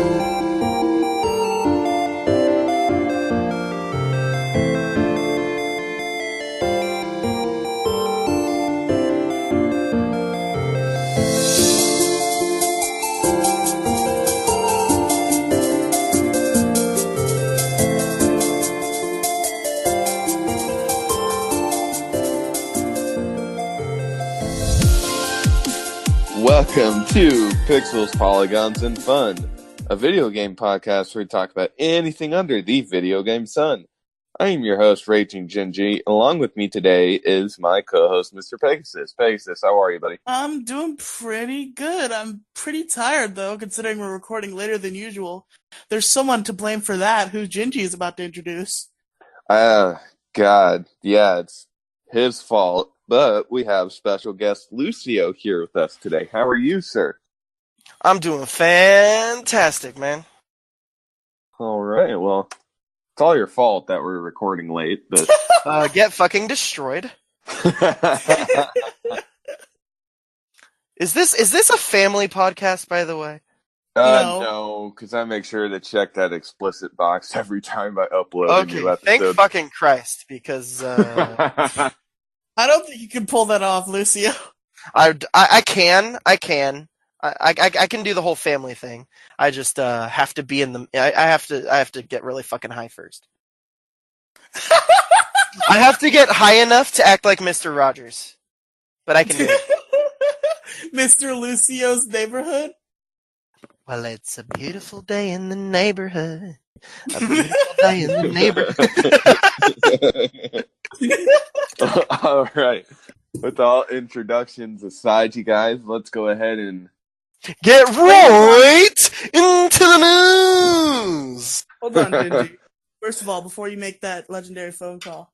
Welcome to Pixels, Polygons, and Fun, a video game podcast where we talk about anything under the video game sun. I am your host, Raging Genji. Along with me today is my co-host, Mr. Pegasus. Pegasus, how are you, buddy? I'm doing pretty good. I'm pretty tired, though, considering we're recording later than usual. There's someone to blame for that, who Genji is about to introduce. God, yeah, it's his fault. But we have special guest Lucio here with us today. How are you, sir? I'm doing fantastic, man. All right, well, it's all your fault that we're recording late, but get fucking destroyed. Is this a family podcast, by the way? No, because I make sure to check that explicit box every time I upload a new episode. Thank fucking Christ, because I don't think you can pull that off, Lucio. I can do the whole family thing. I just have to be in the. I have to get really fucking high first. I have to get high enough to act like Mr. Rogers, but I can do it. Mr. Lucio's neighborhood. Well, it's a beautiful day in the neighborhood. A beautiful day in the neighborhood. All right. With all introductions aside, you guys, let's go ahead and get right into the news. Hold on, Genji. First of all, before you make that legendary phone call,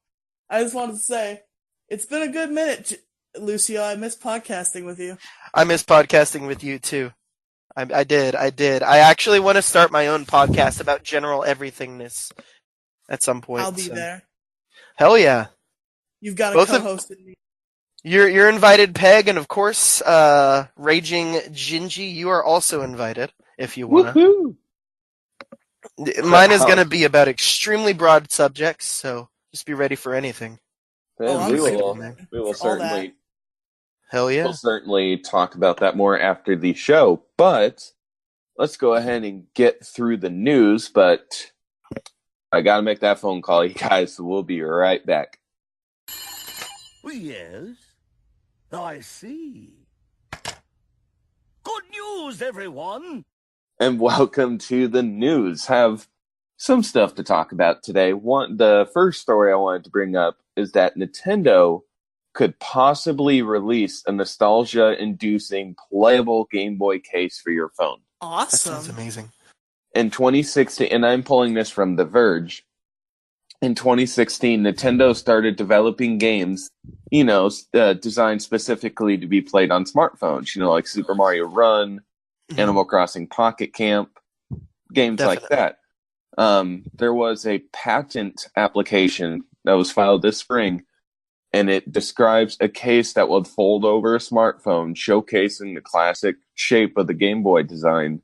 I just wanted to say, it's been a good minute, Lucio. I miss podcasting with you. I miss podcasting with you, too. I did. I actually want to start my own podcast about general everythingness at some point. I'll be there. Hell yeah. You've got a co-host in me. You're invited, Peg, and of course, Raging Gingy, you are also invited, if you want to. Mine is going to be about extremely broad subjects, so just be ready for anything. We will certainly... Hell yeah. We'll certainly talk about that more after the show, but let's go ahead and get through the news, but I gotta make that phone call, you guys, so we'll be right back. Yes, I see. Good news, everyone! And welcome to the news. Have some stuff to talk about today. The first story I wanted to bring up is that Nintendo could possibly release a nostalgia-inducing playable Gameboy case for your phone. Awesome. That sounds amazing. In 2016, and I'm pulling this from The Verge, in 2016, Nintendo started developing games, designed specifically to be played on smartphones, like Super Mario Run, Animal Crossing Pocket Camp, games like that. There was a patent application that was filed this spring, and it describes a case that would fold over a smartphone, showcasing the classic shape of the Game Boy design.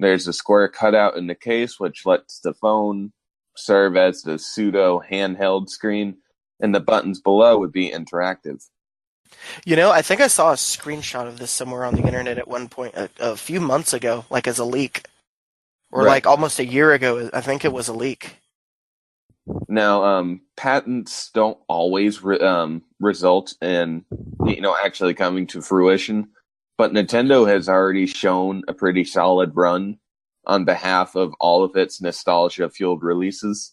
There's a square cutout in the case, which lets the phone serve as the pseudo handheld screen, and the buttons below would be interactive. I think I saw a screenshot of this somewhere on the internet at one point, a few months ago, like as a leak. Or right. like almost a year ago, I think it was a leak. Now, patents don't always result in, actually coming to fruition, but Nintendo has already shown a pretty solid run on behalf of all of its nostalgia-fueled releases.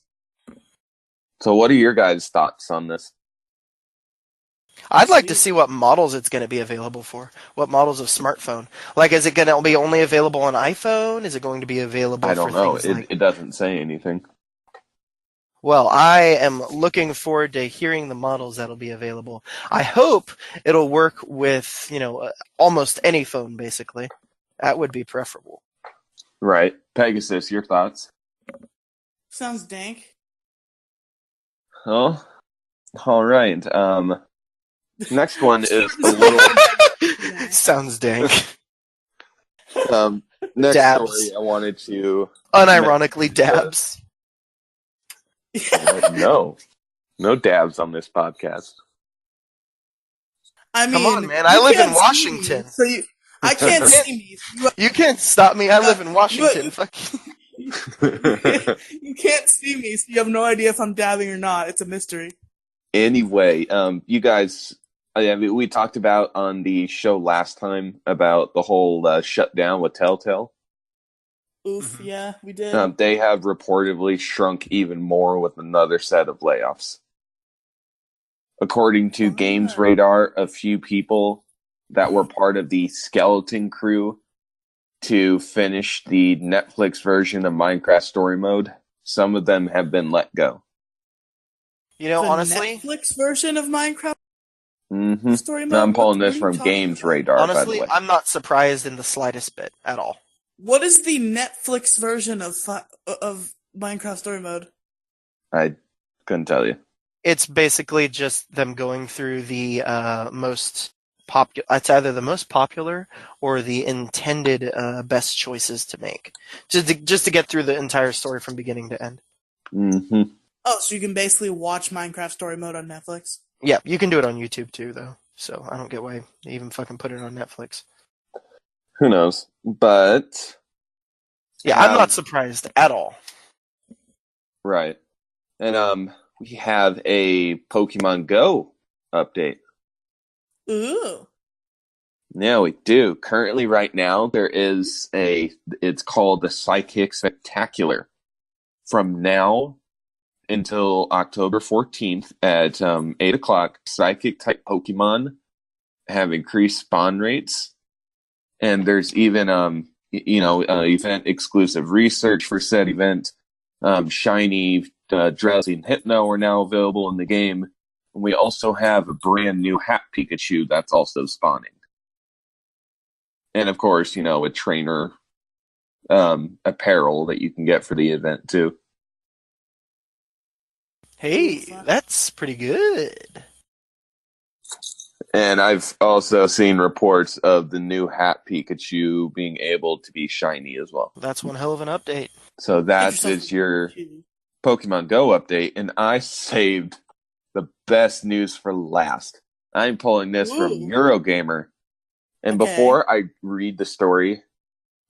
So what are your guys' thoughts on this? I'd like to see what models it's going to be available for. What models of smartphone? Like, is it going to be only available on iPhone? Is it going to be available I don't know. Things it doesn't say anything. Well, I am looking forward to hearing the models that'll be available. I hope it'll work with, almost any phone, basically. That would be preferable. Right. Pegasus, your thoughts? Sounds dank. Oh, all right. Next one is a little... Sounds dank. Next Dabs. story I wanted to Unironically dabs. no dabs on this podcast. I mean, Come on, man. you I live in can't see me, Washington. so I can't see me. You can't stop me. I live in Washington. Fuck you. You can't see me, so you have no idea if I'm dabbing or not. It's a mystery. Anyway, you guys, we talked about on the show last time about the whole shutdown with Telltale. Oof, yeah, we did. They have reportedly shrunk even more with another set of layoffs. According to Games Radar, a few people that were part of the skeleton crew to finish the Netflix version of Minecraft Story Mode, some of them have been let go. You know, The honestly, Netflix version of Minecraft Story Mode. Now I'm pulling this What are from you talking Games about? Radar, by the honestly, way. I'm not surprised in the slightest bit at all. What is the Netflix version of Minecraft Story Mode? I couldn't tell you. It's basically just them going through the most popular. It's either the most popular or the intended best choices to make, just to get through the entire story from beginning to end. Mm-hmm. Oh, so you can basically watch Minecraft Story Mode on Netflix? Yeah, you can do it on YouTube too, though. So I don't get why they even fucking put it on Netflix. Who knows? But Yeah, I'm not surprised at all. right, and we have a Pokemon Go update. Ooh. Yeah, we do. Currently, right now, there is it's called the Psychic Spectacular. From now until October 14th at 8 o'clock, Psychic-type Pokemon have increased spawn rates. And there's even, event-exclusive research for said event. Shiny, Drowsy, and Hypno are now available in the game. And we also have a brand new Hat Pikachu that's also spawning. And of course, a trainer apparel that you can get for the event too. Hey, that's pretty good. And I've also seen reports of the new Hat Pikachu being able to be shiny as well. That's one hell of an update. So that is your Pokemon Go update, and I saved the best news for last. I'm pulling this from Eurogamer. And before I read the story,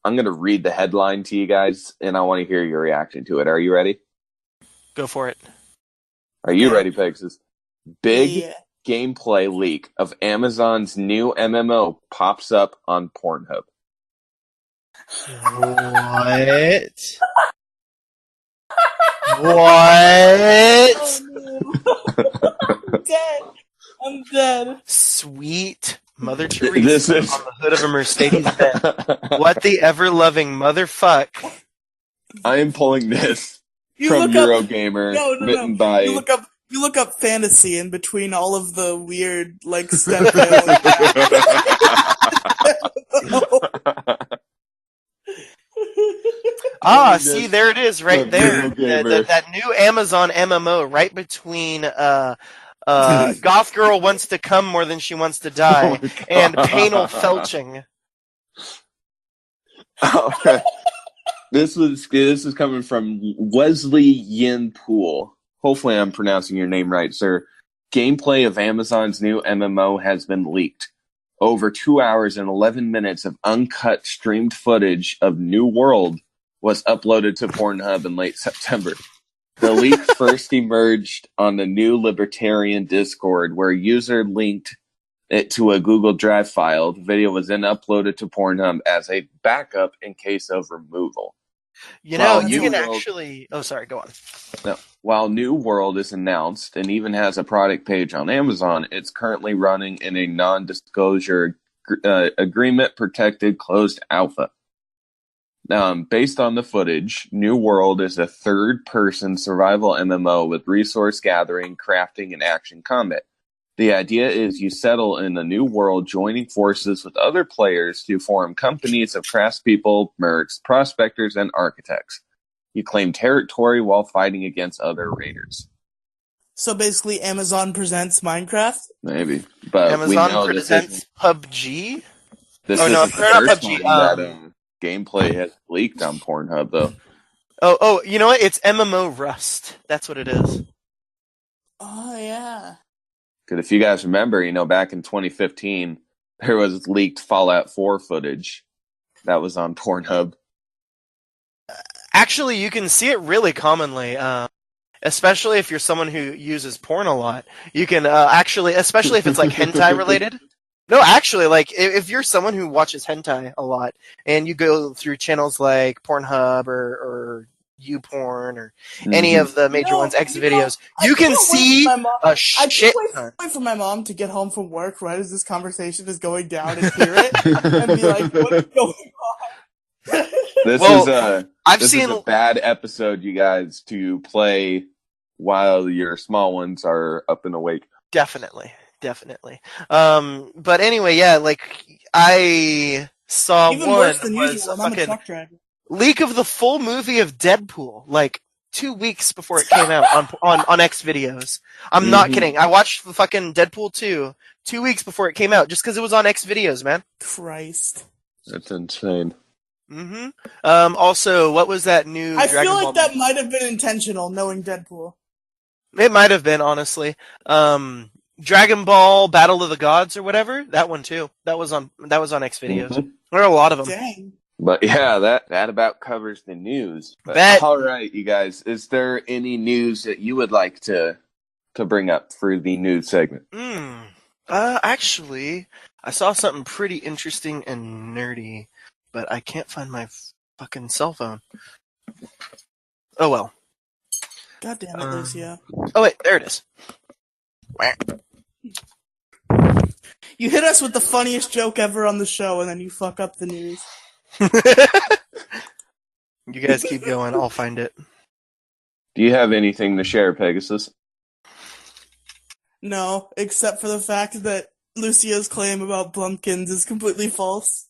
I'm going to read the headline to you guys, and I want to hear your reaction to it. Are you ready? Go for it. Are you ready, Pixels? Big gameplay leak of Amazon's new MMO pops up on Pornhub. What? What? I'm dead. I'm dead. Sweet Mother Teresa on the hood of a Mercedes Benz. What the ever-loving motherfuck? I am pulling this from Eurogamer, written by... You look up fantasy in between all of the weird, step see, there it is, right there. That new Amazon MMO, right between Goth Girl Wants to Come More Than She Wants to Die and Painal Felching. This is coming from Wesley Yin Pool. Hopefully I'm pronouncing your name right, sir. Gameplay of Amazon's new MMO has been leaked. Over 2 hours and 11 minutes of uncut streamed footage of New World was uploaded to Pornhub in late September. The leak first emerged on the New Libertarian Discord, where a user linked it to a Google Drive file. The video was then uploaded to Pornhub as a backup in case of removal. You can actually... Oh, sorry, go on. No. While New World is announced and even has a product page on Amazon, it's currently running in a non-disclosure agreement-protected closed alpha. Based on the footage, New World is a third-person survival MMO with resource gathering, crafting, and action combat. The idea is you settle in a new world, joining forces with other players to form companies of craftspeople, mercs, prospectors, and architects. You claim territory while fighting against other raiders. So basically, Amazon presents Minecraft? Maybe, but Amazon presents PUBG. This is the first time that gameplay has leaked on Pornhub, though. Oh, you know what? It's MMO Rust. That's what it is. Oh, yeah. Because if you guys remember, back in 2015, there was leaked Fallout 4 footage that was on Pornhub. Actually, you can see it really commonly, especially if you're someone who uses porn a lot. You can actually, especially if it's like hentai related. No, actually, like if you're someone who watches hentai a lot and you go through channels like Pornhub or YouPorn or any of the major ones, X videos, you can see a shit ton. I can't wait for my mom to get home from work right as this conversation is going down and hear it and be like, "What's going on?" This is a bad episode, you guys, to play while your small ones are up and awake. Definitely. But anyway, yeah, like I saw even one worse than was usual. a I'm a fucking truck driver. leak of the full movie of Deadpool, like 2 weeks before it came out on X videos. I'm not kidding. I watched the fucking Deadpool 2 2 weeks before it came out just because it was on X videos, man. Christ. That's insane. Also, what was that new I Dragon feel Ball like that might have been intentional, knowing Deadpool. It might have been, honestly. Dragon Ball Battle of the Gods or whatever. That one too. That was on X videos. There are a lot of them. Dang. But yeah, that about covers the news. But, all right, you guys. Is there any news that you would like to bring up for the news segment? Actually, I saw something pretty interesting and nerdy, but I can't find my fucking cell phone. Oh well. God damn it, Lucio. Oh wait, there it is. You hit us with the funniest joke ever on the show, and then you fuck up the news. You guys keep going, I'll find it. Do you have anything to share, Pegasus? No, except for the fact that Lucio's claim about Blumpkins is completely false.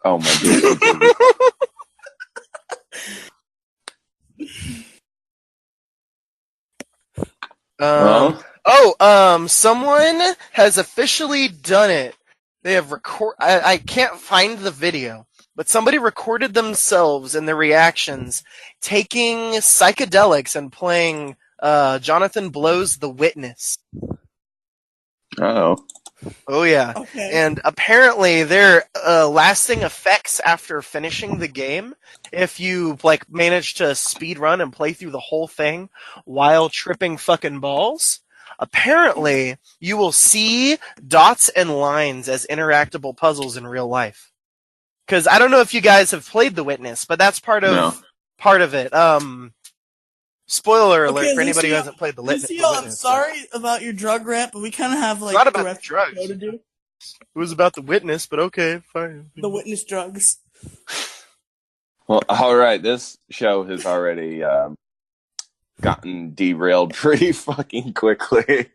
Oh my goodness. Someone has officially done it. They have I can't find the video, but somebody recorded themselves and their reactions taking psychedelics and playing Jonathan Blow's The Witness. Oh. Oh yeah. Okay. And apparently there are lasting effects after finishing the game if you like manage to speed run and play through the whole thing while tripping fucking balls. Apparently you will see dots and lines as interactable puzzles in real life. Cuz I don't know if you guys have played The Witness, but that's part of it. Spoiler alert for anybody who hasn't played The Witness. Lucio, I'm sorry about your drug rant, but we kind of have like not about the rest drugs. of the show to do. It was about The Witness, but okay, fine. The Witness drugs. Well, all right. This show has already gotten derailed pretty fucking quickly.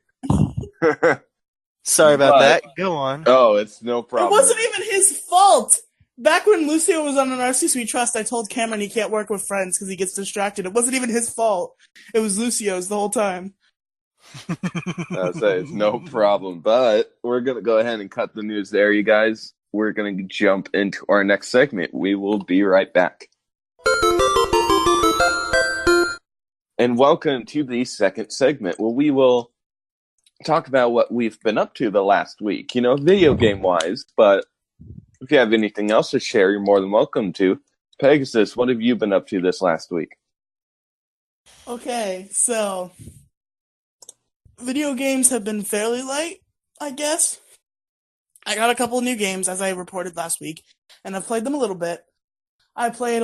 Sorry about that. Go on. Oh, it's no problem. It wasn't even his fault. Back when Lucio was on an RC Suite Trust, I told Cameron he can't work with friends because he gets distracted. It wasn't even his fault. It was Lucio's the whole time. I'll say it's no problem. But we're going to go ahead and cut the news there, you guys. We're going to jump into our next segment. We will be right back. And welcome to the second segment, where we will talk about what we've been up to the last week, video game-wise, but if you have anything else to share, you're more than welcome to. Pegasus, what have you been up to this last week? Okay, so video games have been fairly light, I guess. I got a couple of new games, as I reported last week, and I've played them a little bit. I probably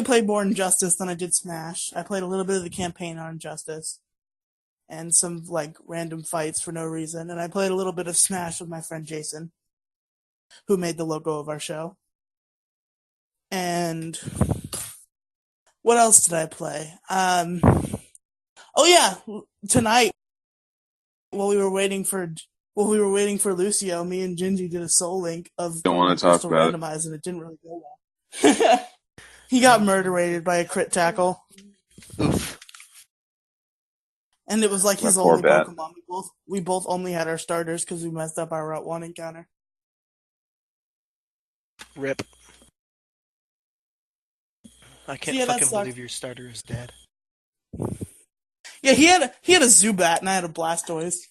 played more Injustice than I did Smash. I played a little bit of the campaign on Injustice, and some, random fights for no reason, and I played a little bit of Smash with my friend Jason, who made the logo of our show. And what else did I play? Tonight, while we were waiting for Lucio, me and Gingy did a Soul Link of Don't want to talk Crystal about Randomize, and it didn't really go well. He got murder-rated by a crit tackle. Oof. And it was like his poor only bat. Pokemon. We both only had our starters because we messed up our Route 1 encounter. Rip. I can't Yeah, that fucking sucked. believe your starter is dead. Yeah, he had a Zubat and I had a Blastoise.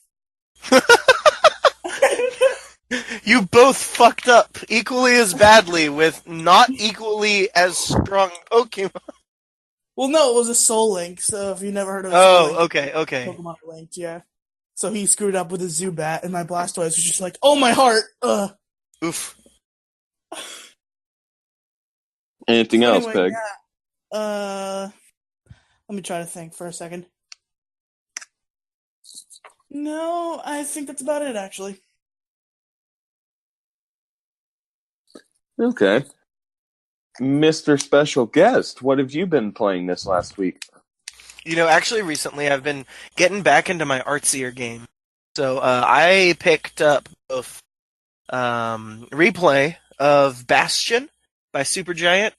You both fucked up equally as badly with not equally as strong Pokemon. Well, no, it was a Soul Link. So if you never heard of a Soul Link, Okay. Pokemon are linked, yeah. So he screwed up with a Zubat, and my Blastoise was just like, "Oh my heart!" Ugh. Oof. Anything So else, anyway, Peg? yeah. Let me try to think for a second. No, I think that's about it, actually. Okay. Mr. Special Guest, what have you been playing this last week? You know, actually, recently I've been getting back into my artsier game. So I picked up both Replay of Bastion by Supergiant,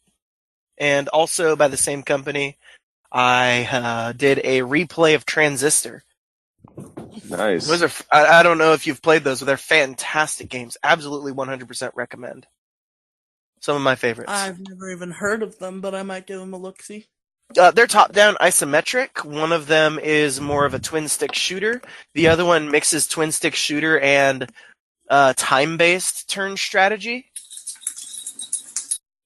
and also by the same company, I did a replay of Transistor. Nice. Those are I don't know if you've played those, but they're fantastic games. Absolutely 100% recommend. Some of my favorites. I've never even heard of them, but I might give them a look-see. They're top-down isometric. One of them is more of a twin-stick shooter. The other one mixes twin-stick shooter and time-based turn strategy.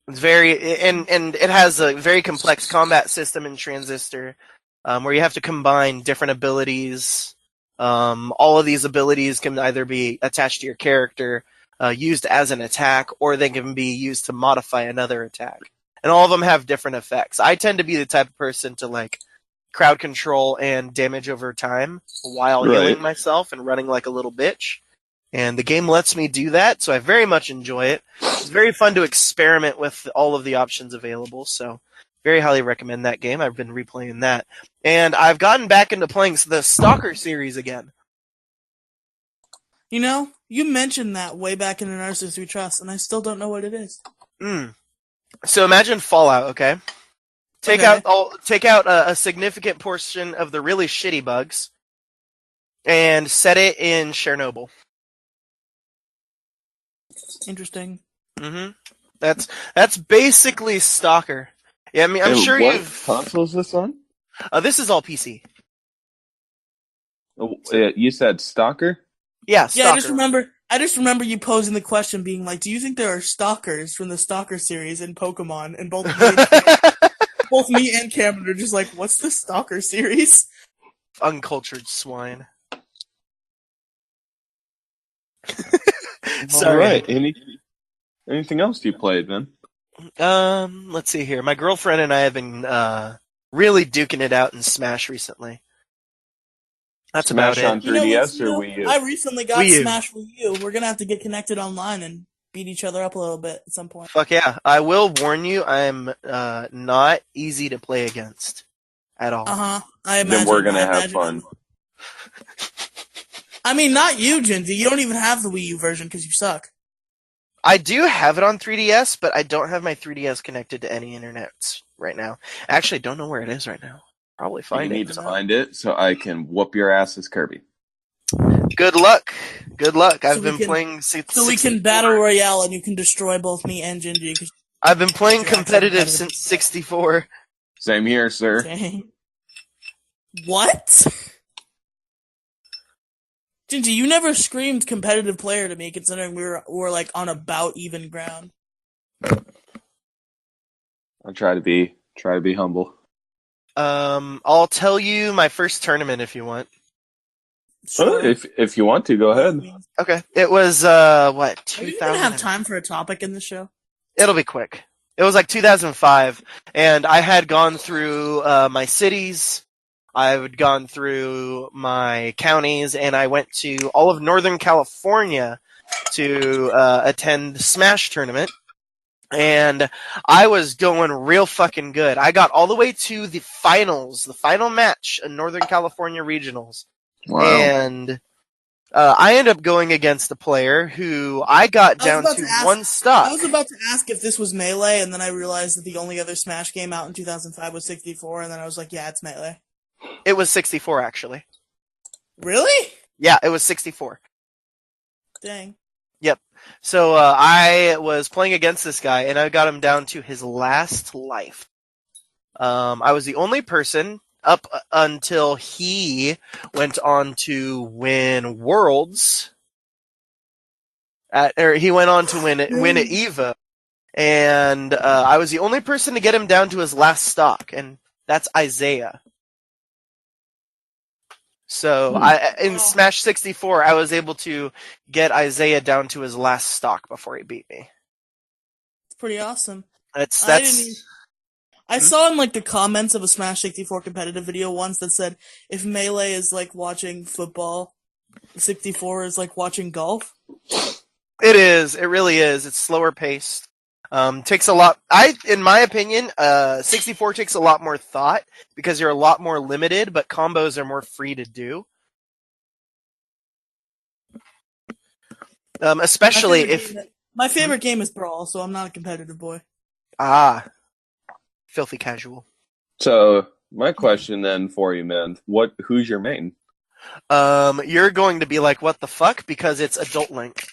It's and it has a very complex combat system in Transistor, where you have to combine different abilities. All of these abilities can either be attached to your character, used as an attack, or they can be used to modify another attack. And all of them have different effects. I tend to be the type of person to like crowd control and damage over time while healing myself and running like a little bitch. And the game lets me do that, so I very much enjoy it. It's very fun to experiment with all of the options available, so very highly recommend that game. I've been replaying that. And I've gotten back into playing the Stalker series again. You know, you mentioned that way back in the Narcissist We Trust, and I still don't know what it is. So imagine Fallout, okay? Take Okay. out a significant portion of the really shitty bugs and set it in Chernobyl. Interesting. That's basically Stalker. Yeah, I mean, I'm sure what you've. console is this on? This is all PC. Oh, you said Stalker? Yeah, Yeah, Stalker. I just remember you posing the question, being like, "Do you think there are stalkers from the Stalker series in Pokemon?" And both me and Cameron are just like, "What's the Stalker series?" Uncultured swine. All Sorry. right. Anything else you played, man? Let's see here. My girlfriend and I have been really duking it out in Smash recently. That's Smash about on it. 3DS or Wii U? I recently got Wii U. Smash Wii U. We're gonna have to get connected online and beat each other up a little bit at some point. Fuck yeah. I will warn you, I'm not easy to play against at all. I imagine. Then we're gonna have fun. I mean, not you, Ginzy. You don't even have the Wii U version because you suck. I do have it on 3DS, but I don't have my 3DS connected to any internet right now. Actually, I don't know where it is right now. Probably find You it. need to find it so I can whoop your ass as Kirby. Good luck. Good luck. So I've been playing. So we can battle royale and you can destroy both me and Gingy. I've been playing competitive since 64. Same here, sir. Okay. What? Gingy, you never screamed competitive player to me, considering we were like on about even ground. I'll try to be humble. I'll tell you my first tournament if you want. Sure. If you want to, go ahead. Okay. It was what, 2000? Are you gonna have time for a topic in the show? It'll be quick. It was like 2005, and I had gone through my cities. I had gone through my counties, and I went to all of Northern California to attend the Smash tournament. And I was going real fucking good. I got all the way to the finals, the final match in Northern California Regionals. Wow. And I ended up going against a player who I got down to one stock. I was about to ask if this was Melee, and then I realized that the only other Smash game out in 2005 was 64, and then I was like, yeah, it's Melee. It was 64, actually. Really? Yeah, it was 64. Dang. Yep. So I was playing against this guy, and I got him down to his last life. I was the only person up until he went on to win Worlds. He went on to win at EVA. And I was the only person to get him down to his last stock, and that's Isaiah. So in Smash 64, I was able to get Isaiah down to his last stock before he beat me. It's pretty awesome. I saw in like the comments of a Smash 64 competitive video once that said, if Melee is like watching football, 64 is like watching golf. It is. It really is. It's slower paced. Takes a lot. In my opinion, 64 takes a lot more thought because you're a lot more limited, but combos are more free to do. Especially if my favorite game is Brawl, so I'm not a competitive boy. Filthy casual. So my question then for you, man, who's your main? You're going to be like, what the fuck? Because it's Adult Link.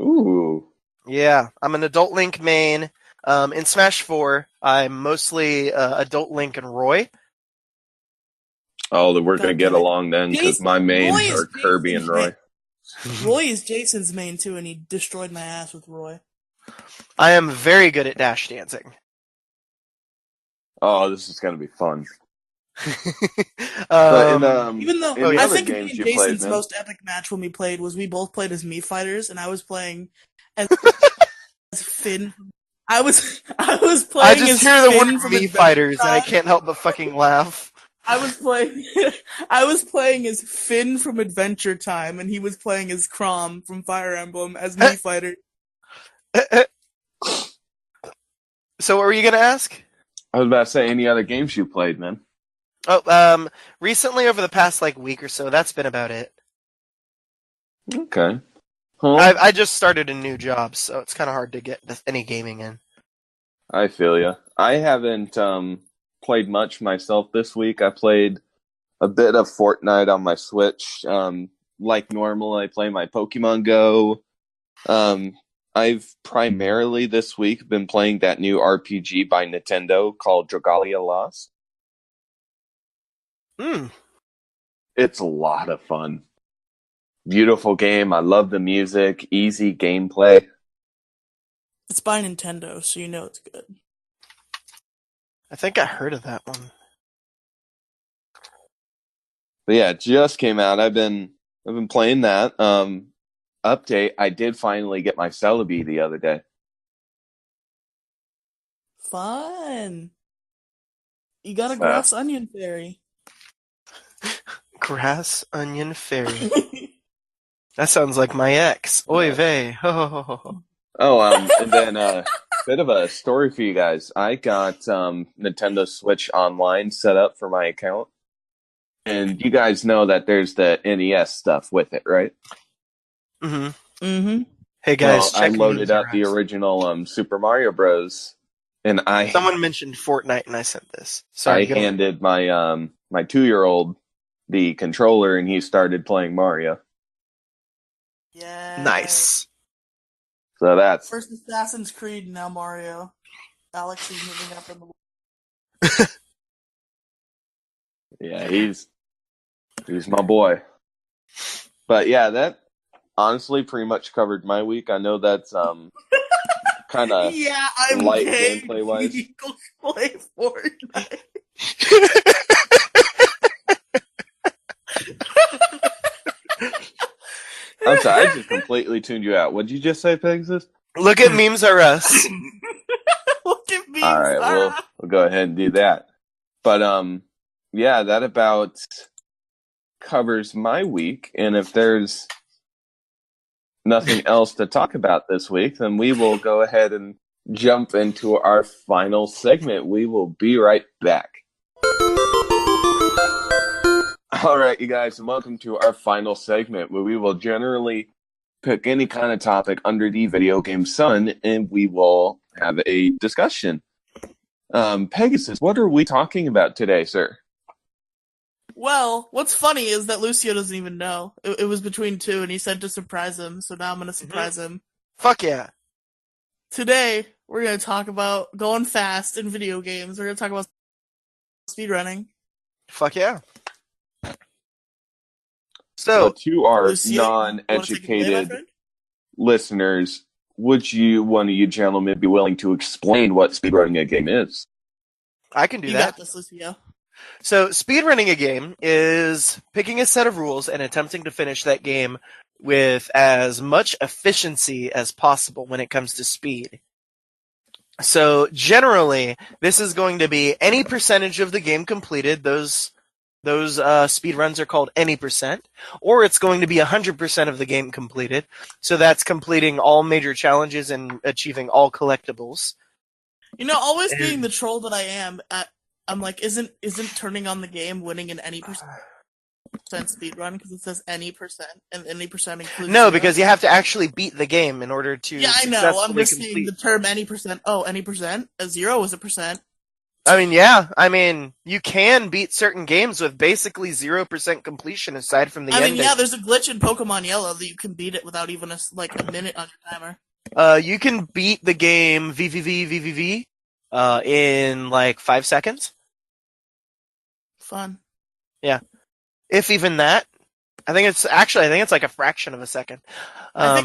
Ooh. Yeah, I'm an Adult Link main. In Smash 4, I'm mostly Adult Link and Roy. Oh, then we're going to get along then, because my mains are Kirby and Roy. Roy is Jason's main, too, and he destroyed my ass with Roy. I am very good at dash dancing. Oh, this is going to be fun. Even though I think me and you Jason's played, most epic match when we played was we both played as Mii Fighters, and I was playing as Finn. I was playing. I just as hear the Finn word from Mii Fighters, and I can't help but fucking laugh. I was playing as Finn from Adventure Time, and he was playing as Chrom from Fire Emblem as Mii Fighter. So, what were you gonna ask? I was about to say, any other games you played, man? Oh, recently over the past week or so, that's been about it. Okay. Huh? I just started a new job, so it's kind of hard to get any gaming in. I feel ya. I haven't played much myself this week. I played a bit of Fortnite on my Switch. Like normal, I play my Pokemon Go. I've primarily this week been playing that new RPG by Nintendo called Dragalia Lost. It's a lot of fun. Beautiful game. I love the music. Easy gameplay. It's by Nintendo, so you know it's good. I think I heard of that one. But yeah, it just came out. I've been playing that. Update, I did finally get my Celebi the other day. Fun. You got a grass onion fairy. Grass onion fairy. That sounds like my ex. Oy vey. And then bit of a story for you guys. I got Nintendo Switch Online set up for my account. And you guys know that there's the NES stuff with it, right? Mm-hmm. Mm-hmm. Hey guys, I loaded up the original Super Mario Bros. And someone mentioned Fortnite, and I sent this. I handed my my 2-year-old the controller, and he started playing Mario. Yeah. Nice. So that's first Assassin's Creed, now Mario. Alex is moving up in the. Yeah, he's my boy. But yeah, that honestly pretty much covered my week. I know that's kind of I'm light gay. gameplay wise. Go play Fortnite. I'm sorry, I just completely tuned you out. What'd you just say, Pegasus? Look at Memes R Us. Look at Memes All right, we'll go ahead and do that. But yeah, that about covers my week. And if there's nothing else to talk about this week, then we will go ahead and jump into our final segment. We will be right back. All right, you guys, and welcome to our final segment, where we will generally pick any kind of topic under the video game sun, and we will have a discussion. Pegasus, what are we talking about today, sir? Well, what's funny is that Lucio doesn't even know. It was between two, and he said to surprise him, so now I'm going to surprise him. Fuck yeah. Today, we're gonna talk about going fast in video games. We're gonna talk about speedrunning. Fuck yeah. So So, to our Lucio, you wanna take it away, my non-educated friend? listeners, would one of you gentlemen be willing to explain what speedrunning a game is? I can do You that. got this, Lucio. So, speedrunning a game is picking a set of rules and attempting to finish that game with as much efficiency as possible when it comes to speed. So, generally, this is going to be any percentage of the game completed. Those speed runs are called any percent, or it's going to be 100% of the game completed. So that's completing all major challenges and achieving all collectibles. You know, always being the troll that I am, I'm like, isn't turning on the game winning an any percent speedrun because it says any percent and any percent includes No, 0? because you have to actually beat the game in order to Yeah, I know. I'm successfully just saying complete. the term any percent. Oh, any percent? A 0 is a percent. I mean, yeah. I mean, you can beat certain games with basically 0% completion aside from the I mean, ending. yeah, there's a glitch in Pokemon Yellow that you can beat it without even a minute on your timer. You can beat the game VVV in like 5 seconds. Fun. Yeah. If even that. I think it's like a fraction of a second. I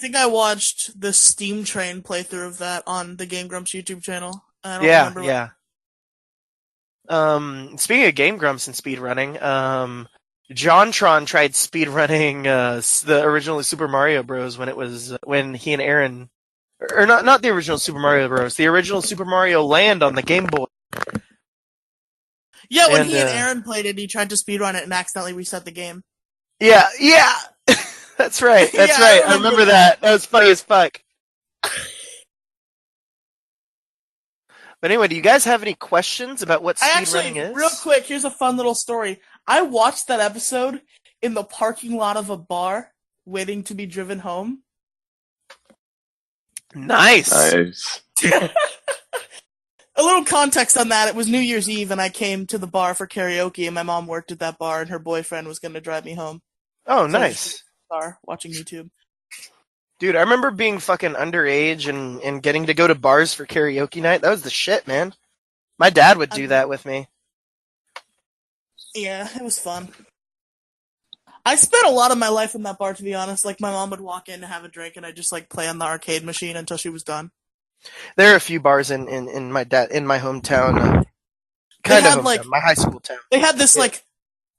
think I watched the Steam Train playthrough of that on the Game Grumps YouTube channel. I don't remember. Yeah. Speaking of Game Grumps and speedrunning, JonTron tried speedrunning the original Super Mario Bros. When he and Aaron, or not the original Super Mario Bros. The original Super Mario Land on the Game Boy. Yeah, when he and Aaron played it, he tried to speedrun it and accidentally reset the game. Yeah. That's right. That's right. I remember that. That was funny as fuck. But anyway, do you guys have any questions about what speedrunning is? Real quick, here's a fun little story. I watched that episode in the parking lot of a bar, waiting to be driven home. Nice. Nice. A little context on that. It was New Year's Eve, and I came to the bar for karaoke, and my mom worked at that bar, and her boyfriend was going to drive me home. Oh, nice. Bar watching YouTube. Dude, I remember being fucking underage and getting to go to bars for karaoke night. That was the shit, man. My dad would do that with me. Yeah, it was fun. I spent a lot of my life in that bar, to be honest. Like, my mom would walk in to have a drink, and I'd just, like, play on the arcade machine until she was done. There are a few bars in my hometown. My high school town. They had this, like,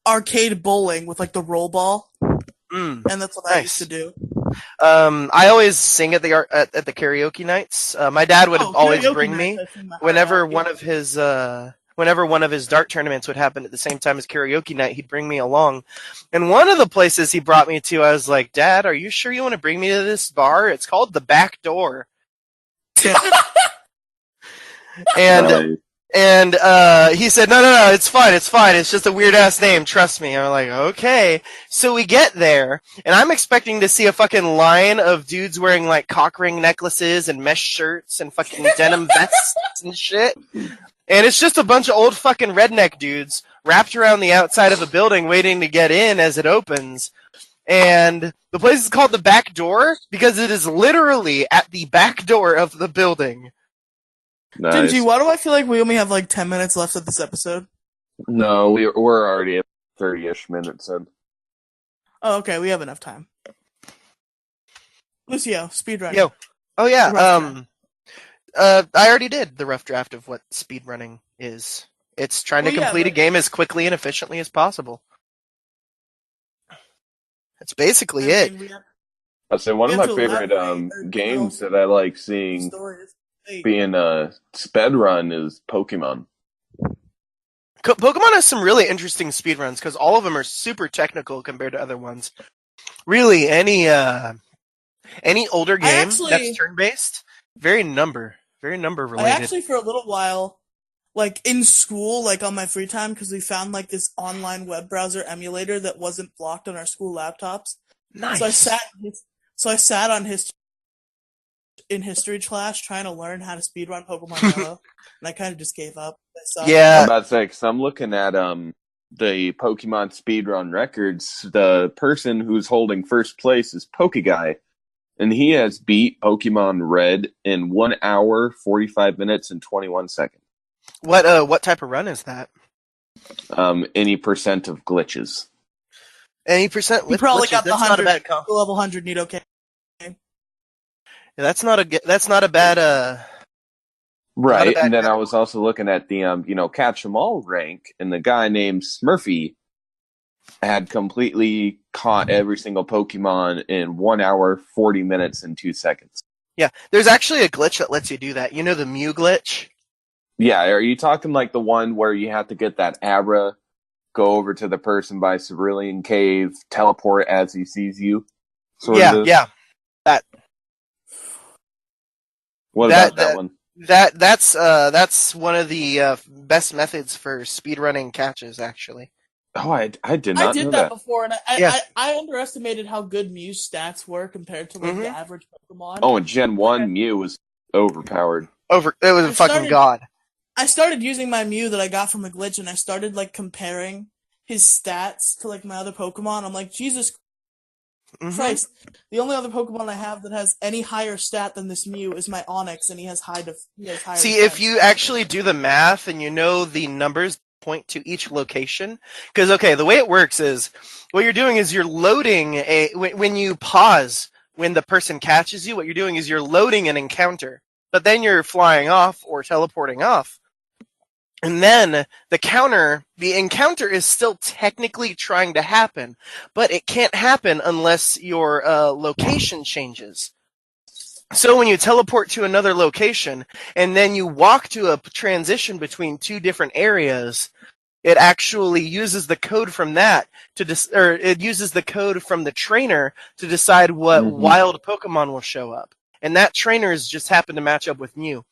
arcade bowling with, like, the roll ball. And that's what I used to do. I always sing at the karaoke nights. My dad would always bring me whenever one of his dart tournaments would happen at the same time as karaoke night. He'd bring me along, and one of the places he brought me to, I was like, "Dad, are you sure you want to bring me to this bar? It's called the Back Door." And he said, no, it's fine. It's just a weird-ass name, trust me. I'm like, okay. So we get there, and I'm expecting to see a fucking line of dudes wearing, like, cock ring necklaces and mesh shirts and fucking denim vests and shit. And it's just a bunch of old fucking redneck dudes wrapped around the outside of the building waiting to get in as it opens. And the place is called the Back Door because it is literally at the back door of the building. Nice. Gingy, why do I feel like we only have like 10 minutes left of this episode? No, we're already at 30-ish minutes in. Oh, okay, we have enough time. Lucio, speedrunning. Yo. Oh, yeah. I already did the rough draft of what speedrunning is. It's trying to complete a game as quickly and efficiently as possible. That's basically it. I'd say one of my favorite games that I like seeing being a sped run is Pokemon. Pokemon has some really interesting speedruns because all of them are super technical compared to other ones. Really, any older game that's turn-based, very number related. I actually, for a little while, like in school, like on my free time, because we found like this online web browser emulator that wasn't blocked on our school laptops. Nice. So I sat on in history class trying to learn how to speedrun Pokemon Yellow, and I kind of just gave up. Yeah, I'm about to say, because I'm looking at the Pokemon speedrun records. The person who's holding first place is Pokeguy, and he has beat Pokemon Red in 1 hour, 45 minutes, and 21 seconds. What type of run is that? Any percent of glitches. Any percent You with probably glitches? got the That's not a 100, bad comp. the level 100 need okay. Yeah, that's not a bad Right, and then I category. was also looking at the catch 'em all rank, and the guy named Smurfy had completely caught every single Pokemon in 1 hour, 40 minutes, and 2 seconds. Yeah, there's actually a glitch that lets you do that. You know the Mew glitch? Yeah, are you talking like the one where you have to get that Abra, go over to the person by Cerulean Cave, teleport as he sees you? Yeah. What about that one? That's one of the best methods for speedrunning catches, actually. Oh, I did I not did know that that. before, and Yeah. I underestimated how good Mew's stats were compared to like the average Pokemon. Oh, and Gen 1 Mew was overpowered. It was a fucking god. I started using my Mew that I got from a glitch, and I started like comparing his stats to like my other Pokemon. I'm like, Jesus Christ, the only other Pokemon I have that has any higher stat than this Mew is my Onix, and he has higher See, defense. if you actually do the math and you know the numbers point to each location, because the way it works is what you're doing is you're loading when you pause when the person catches you. What you're doing is you're loading an encounter, but then you're flying off or teleporting off. And then the encounter is still technically trying to happen, but it can't happen unless your location changes. So when you teleport to another location and then you walk to a transition between two different areas, it actually uses the code from that it uses the code from the trainer to decide what wild Pokemon will show up. And that trainer has just happened to match up with Mew.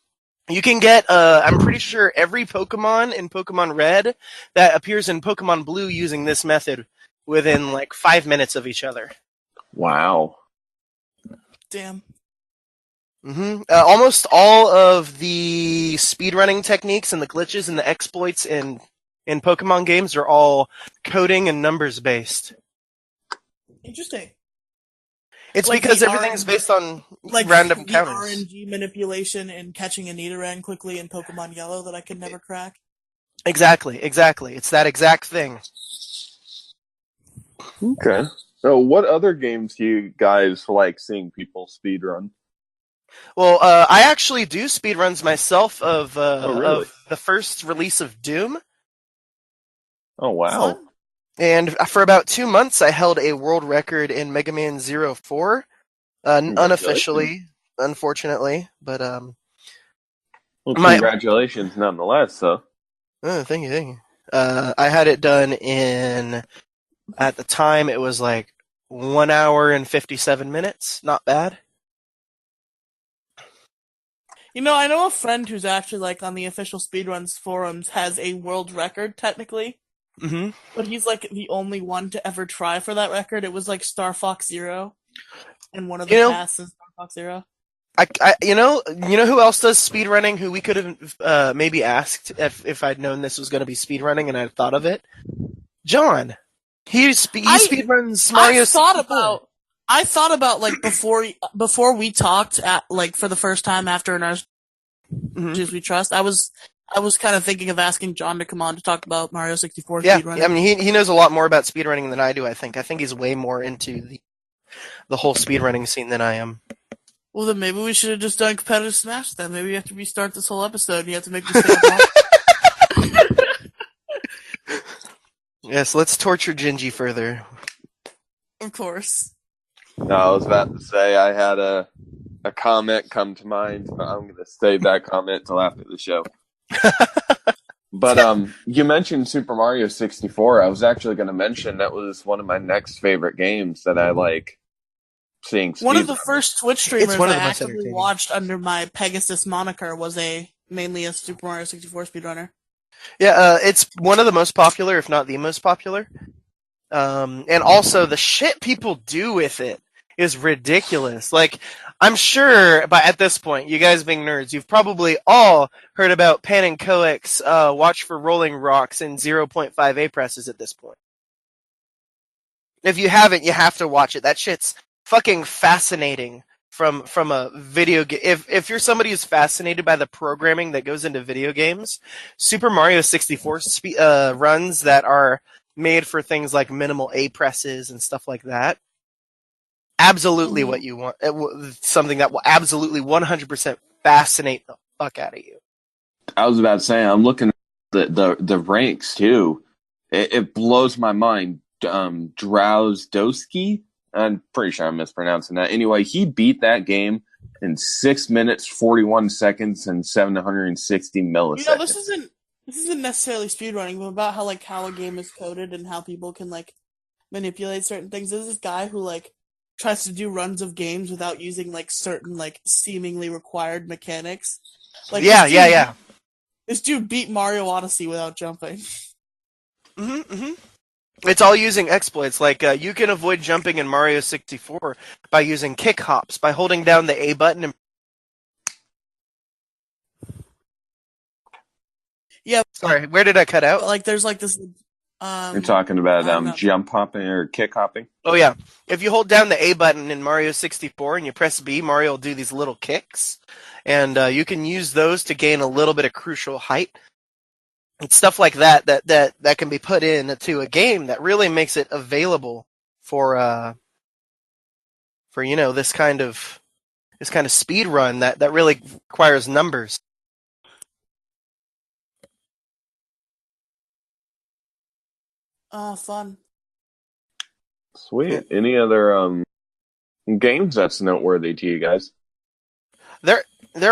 You can get, I'm pretty sure every Pokemon in Pokemon Red that appears in Pokemon Blue using this method within like 5 minutes of each other. Wow. Damn. Almost all of the speedrunning techniques and the glitches and the exploits in Pokemon games are all coding and numbers based. Interesting. It's Like because the everything's RNG based on Like random the counters. RNG manipulation and catching a Nidoran quickly in Pokemon Yellow that I could never crack. Exactly. It's that exact thing. Okay. So, what other games do you guys like seeing people speedrun? Well, I actually do speedruns myself of really? of the first release of Doom. Oh, wow. Fun. And for about 2 months, I held a world record in Megaman 04. Unofficially, unfortunately, but well, congratulations nonetheless. So, thank you. I had it done at the time it was like 1 hour and 57 minutes. Not bad. You know, I know a friend who's actually like on the official speedruns forums has a world record technically. But he's like the only one to ever try for that record. It was like Star Fox Zero, and one of the paths is Star Fox Zero. You know who else does speedrunning? Who we could have maybe asked if I'd known this was going to be speedrunning and I'd thought of it. John, he speedruns Mario. I thought about like before we talked at like for the first time after our We Trust. I was kind of thinking of asking John to come on to talk about Mario 64 speedrunning. Yeah, I mean, he knows a lot more about speedrunning than I do, I think. I think he's way more into the whole speedrunning scene than I am. Well, then maybe we should have just done competitive Smash then. Maybe we have to restart this whole episode and you have to make me stay up. Yes, let's torture Gingy further. Of course. No, I was about to say I had a comment come to mind, but I'm going to save that comment until after the show. But you mentioned Super Mario 64. I was actually going to mention that was one of my next favorite games that I like seeing. One of the first Twitch streamers I actively entertaining. watched under my Pegasus moniker was mainly a Super Mario 64 speedrunner. Yeah, it's one of the most popular, if not the most popular. And also the shit people do with it is ridiculous. Like, I'm sure at this point, you guys being nerds, you've probably all heard about Pan and Coex's Watch for Rolling Rocks and 0.5 A presses at this point. If you haven't, you have to watch it. That shit's fucking fascinating from a video game. If you're somebody who's fascinated by the programming that goes into video games, Super Mario 64 runs that are made for things like minimal A presses and stuff like that. Absolutely what you want. Something that will absolutely 100% fascinate the fuck out of you. I was about to say, I'm looking at the ranks too. It blows my mind. Drozdowski, I'm pretty sure I'm mispronouncing that. Anyway, he beat that game in 6 minutes, 41 seconds, and 760 milliseconds. You know, this isn't necessarily speedrunning, but about how a game is coded and how people can manipulate certain things. There's this guy who tries to do runs of games without using certain seemingly required mechanics. Yeah. This dude beat Mario Odyssey without jumping. It's all using exploits. You can avoid jumping in Mario 64 by using kick hops, by holding down the A button. And... Yeah. Sorry, where did I cut out? There's this. You're talking about jump hopping or kick hopping? Oh, yeah. If you hold down the A button in Mario 64 and you press B, Mario will do these little kicks. And you can use those to gain a little bit of crucial height. It's stuff like that can be put into a game that really makes it available for this kind of speed run that really requires numbers. Fun. Sweet. Any other games that's noteworthy to you guys? There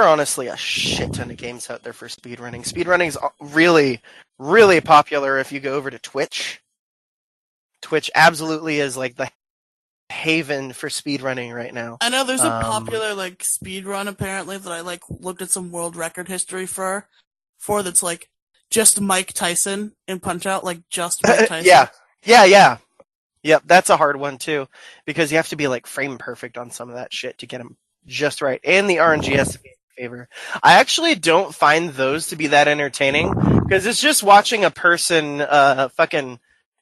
are honestly a shit ton of games out there for speedrunning. Speedrunning's really, really popular if you go over to Twitch. Twitch absolutely is the haven for speedrunning right now. I know there's a popular speedrun apparently that I looked at some world record history for that's just Mike Tyson in Punch-Out, just Mike Tyson. Yeah. Yep, that's a hard one too, because you have to be frame perfect on some of that shit to get them just right, and the RNG has to be in favor. I actually don't find those to be that entertaining, because it's just watching a person fucking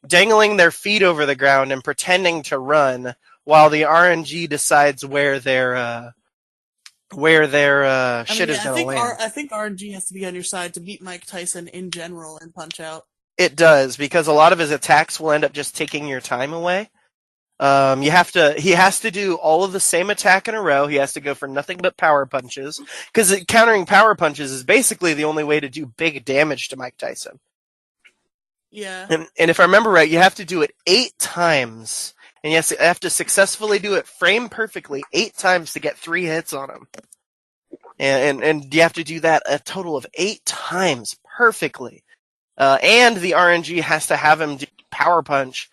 dangling their feet over the ground and pretending to run while the RNG decides where their shit is going to land. I think RNG has to be on your side to beat Mike Tyson in general in Punch-Out. It does, because a lot of his attacks will end up just taking your time away. He has to do all of the same attack in a row. He has to go for nothing but power punches, because countering power punches is basically the only way to do big damage to Mike Tyson. Yeah. And if I remember right, you have to do it 8 times, and you have to successfully do it frame perfectly 8 times to get 3 hits on him. And you have to do that a total of 8 times perfectly. And the RNG has to have him do power punch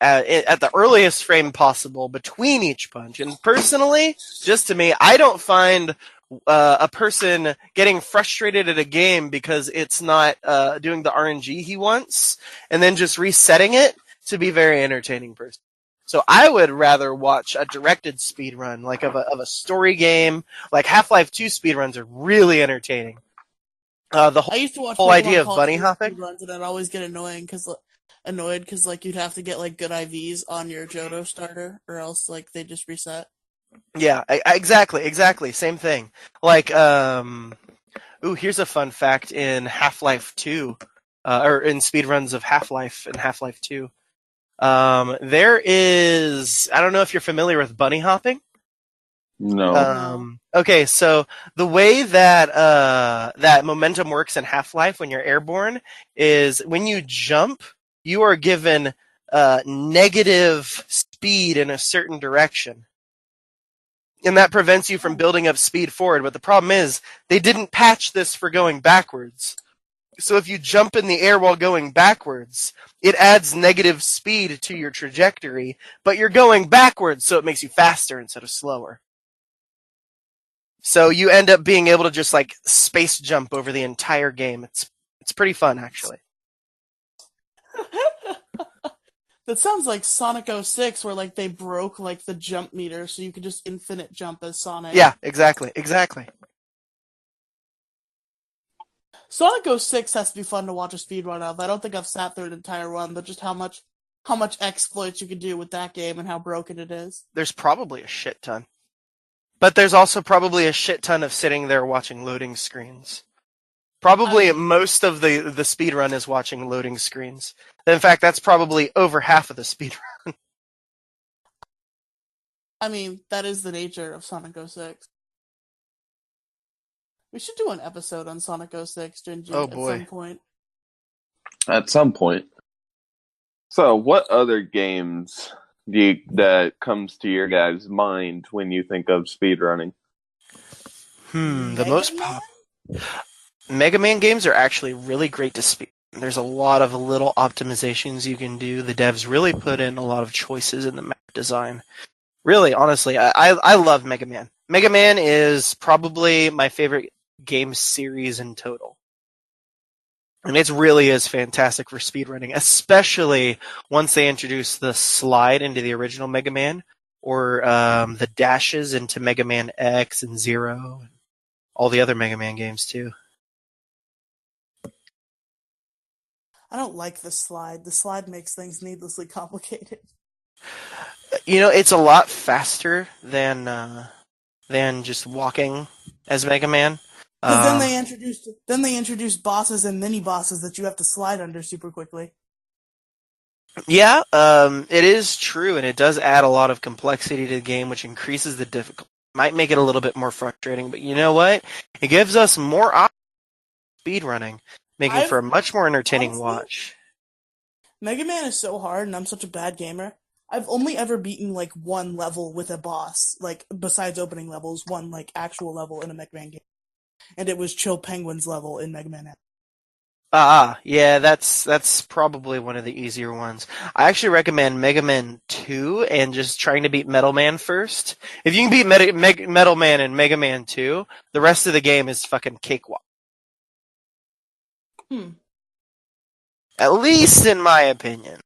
at the earliest frame possible between each punch. And personally, just to me, I don't find a person getting frustrated at a game because it's not doing the RNG he wants and then just resetting it to be very entertaining person. So I would rather watch a directed speedrun, of a story game. Half-Life 2 speedruns are really entertaining. I used to watch whole idea of bunny hopping runs, and I'd always get annoyed because you'd have to get good IVs on your Johto starter, or else they just reset. Yeah, exactly, same thing. Here's a fun fact in Half-Life 2, or in speedruns of Half-Life and Half-Life 2. There is, I don't know if you're familiar with bunny hopping. No. Okay, so the way that momentum works in Half-Life when you're airborne is when you jump, you are given negative speed in a certain direction. And that prevents you from building up speed forward. But the problem is, they didn't patch this for going backwards. So if you jump in the air while going backwards, it adds negative speed to your trajectory, but you're going backwards, so it makes you faster instead of slower. So you end up being able to just space jump over the entire game. It's pretty fun, actually. That sounds like Sonic 06, where they broke the jump meter, so you could just infinite jump as Sonic. Yeah, exactly. Sonic 06 has to be fun to watch a speedrun of. I don't think I've sat through an entire run, but just how much exploits you can do with that game and how broken it is. There's probably a shit ton. But there's also probably a shit ton of sitting there watching loading screens. Probably most of the speed run is watching loading screens. In fact, that's probably over half of the speed run. I mean, that is the nature of Sonic 06. We should do an episode on Sonic 06, Gingy, Oh, at boy. some point. At some point. So, what other games that comes to your guys' mind when you think of speedrunning? The most Mega Man games are actually really great to speed. There's a lot of little optimizations you can do. The devs really put in a lot of choices in the map design. Really, honestly, I love Mega Man. Mega Man is probably my favorite game series in total. And it really is fantastic for speedrunning, especially once they introduce the slide into the original Mega Man, or the dashes into Mega Man X and Zero, and all the other Mega Man games too. I don't like the slide. The slide makes things needlessly complicated. It's a lot faster than just walking as Mega Man. Because then they introduced bosses and mini bosses that you have to slide under super quickly. Yeah, it is true, and it does add a lot of complexity to the game, which increases the difficulty. Might make it a little bit more frustrating, but you know what? It gives us more options for speedrunning, making for a much more entertaining watch. Mega Man is so hard, and I'm such a bad gamer. I've only ever beaten like one level with a boss, like besides opening levels, one like actual level in a Mega Man game, and it was Chill Penguin's level in Mega Man X. Yeah, that's probably one of the easier ones. I actually recommend Mega Man 2 and just trying to beat Metal Man first. If you can beat Metal Man and Mega Man 2, the rest of the game is fucking cakewalk. At least in my opinion.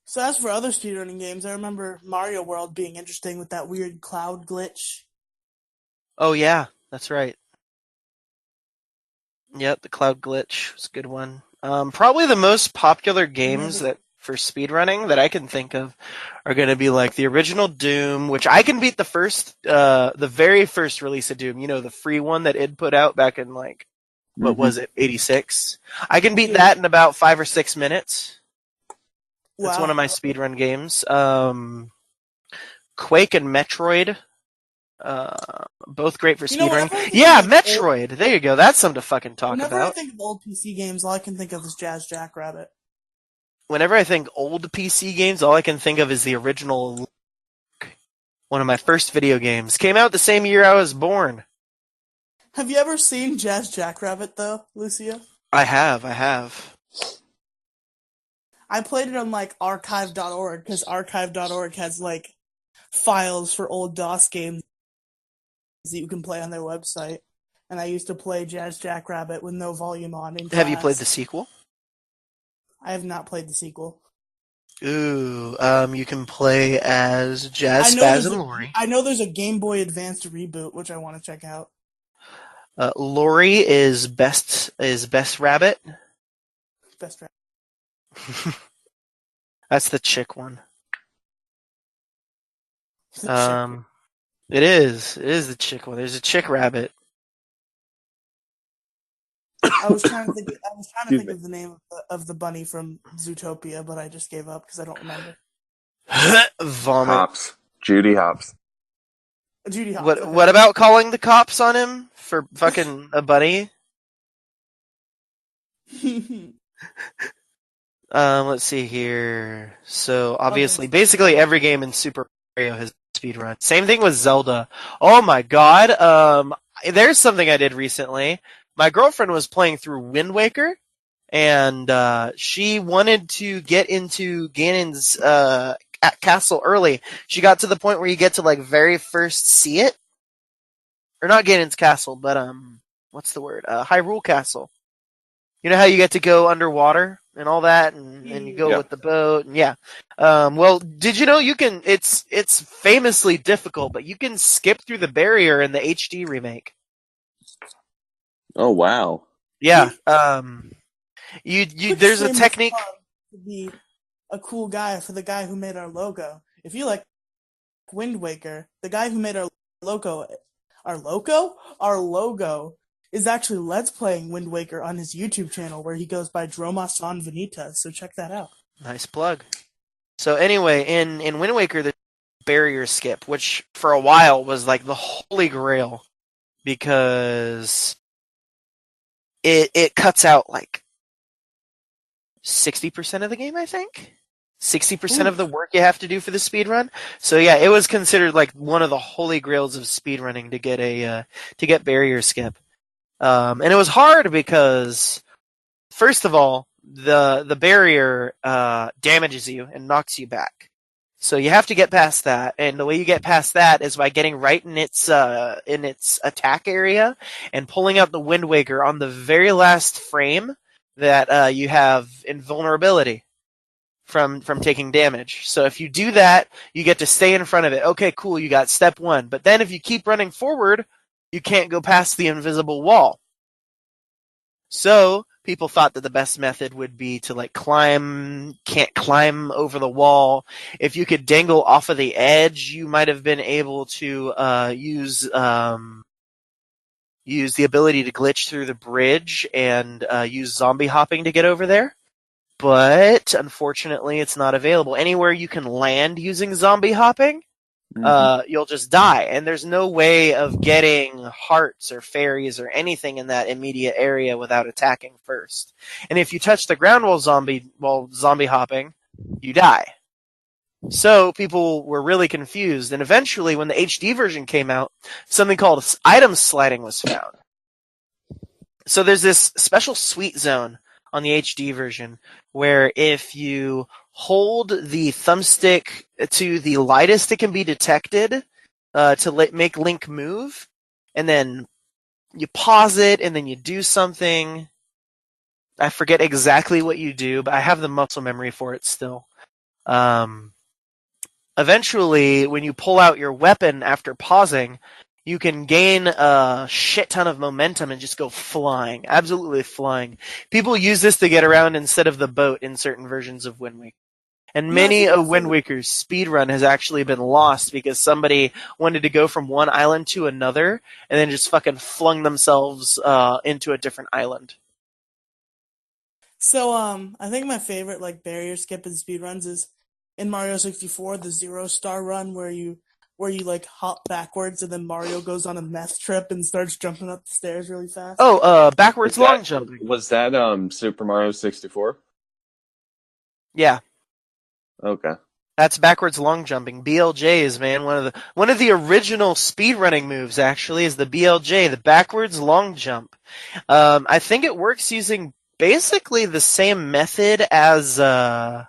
So as for other speedrunning games, I remember Mario World being interesting with that weird cloud glitch. Oh yeah, that's right. Yep, the cloud glitch was a good one. Probably the most popular games that for speedrunning that I can think of are going to be like the original Doom, which I can beat the very first release of Doom. The free one that id put out back in like, what was it, 86? I can beat that in about 5 or 6 minutes. That's one of my speedrun games. Quake and Metroid. Both great for speedrunning. Yeah, Metroid. There you go. That's something to fucking talk about. Whenever I think of old PC games, all I can think of is Jazz Jackrabbit. Whenever I think old PC games, all I can think of is the original. One of my first video games came out the same year I was born. Have you ever seen Jazz Jackrabbit though, Lucia? I have. I played it on like archive.org because archive.org has like files for old DOS games that you can play on their website. And I used to play Jazz Jackrabbit with no volume on in class. Have you played the sequel? I have not played the sequel. Ooh, you can play as Jazz, Spaz, and Lori. I know there's a Game Boy Advanced reboot, which I want to check out. Lori is best rabbit. Best rabbit. That's the chick one. It is the chick one. There's a chick rabbit. I was trying to think of the name of the bunny from Zootopia, but I just gave up because I don't remember. Vomit. Hops. Judy Hops. Judy Hops. What about calling the cops on him for fucking a bunny? Let's see here. So obviously, basically every game in Super Mario has speedrun. Same thing with Zelda. Oh my god. There's something I did recently. My girlfriend was playing through Wind Waker, and she wanted to get into Ganon's castle early. She got to the point where you get to like very first see it, or not Ganon's castle, but what's the word? Hyrule Castle. You know how you get to go underwater and all that, and you go with the boat, and well, did you know you can? It's famously difficult, but you can skip through the barrier in the HD remake. Oh wow! Yeah, there's a technique. To be a cool guy for the guy who made our logo. If you like Wind Waker, the guy who made our logo is actually Let's Playing Wind Waker on his YouTube channel where he goes by Droma San Venita, so check that out. Nice plug. So anyway, in Wind Waker, the barrier skip, which for a while was like the holy grail because it cuts out like 60% of the game, I think. 60% of the work you have to do for the speed run. So yeah, it was considered like one of the holy grails of speedrunning to get barrier skip. And it was hard because first of all, the barrier damages you and knocks you back. So you have to get past that, and the way you get past that is by getting right in its attack area and pulling out the Wind Waker on the very last frame that you have invulnerability from taking damage. So if you do that, you get to stay in front of it. Okay, cool, you got step 1. But then if you keep running forward, you can't go past the invisible wall. So people thought that the best method would be to can't climb over the wall. If you could dangle off of the edge, you might have been able to use the ability to glitch through the bridge and use zombie hopping to get over there. But unfortunately, it's not available. Anywhere you can land using zombie hopping, you'll just die. And there's no way of getting hearts or fairies or anything in that immediate area without attacking first. And if you touch the ground while zombie hopping, you die. So people were really confused. And eventually, when the HD version came out, something called item sliding was found. So there's this special sweet zone on the HD version where if you hold the thumbstick to the lightest it can be detected to make Link move, and then you pause it, and then you do something. I forget exactly what you do, but I have the muscle memory for it still. Eventually, when you pull out your weapon after pausing, you can gain a shit ton of momentum and just go flying. Absolutely flying. People use this to get around instead of the boat in certain versions of Wind Waker. And many of Wind Waker's speedrun has actually been lost because somebody wanted to go from one island to another and then just fucking flung themselves into a different island. So, I think my favorite barrier skip in speedruns is in Mario 64, the 0-star run where you hop backwards and then Mario goes on a meth trip and starts jumping up the stairs really fast. Oh, backwards long jumping. Was that Super Mario 64? Yeah. Okay. That's backwards long jumping. BLJs, man. One of the original speedrunning moves actually is the BLJ, the backwards long jump. I think it works using basically the same method as the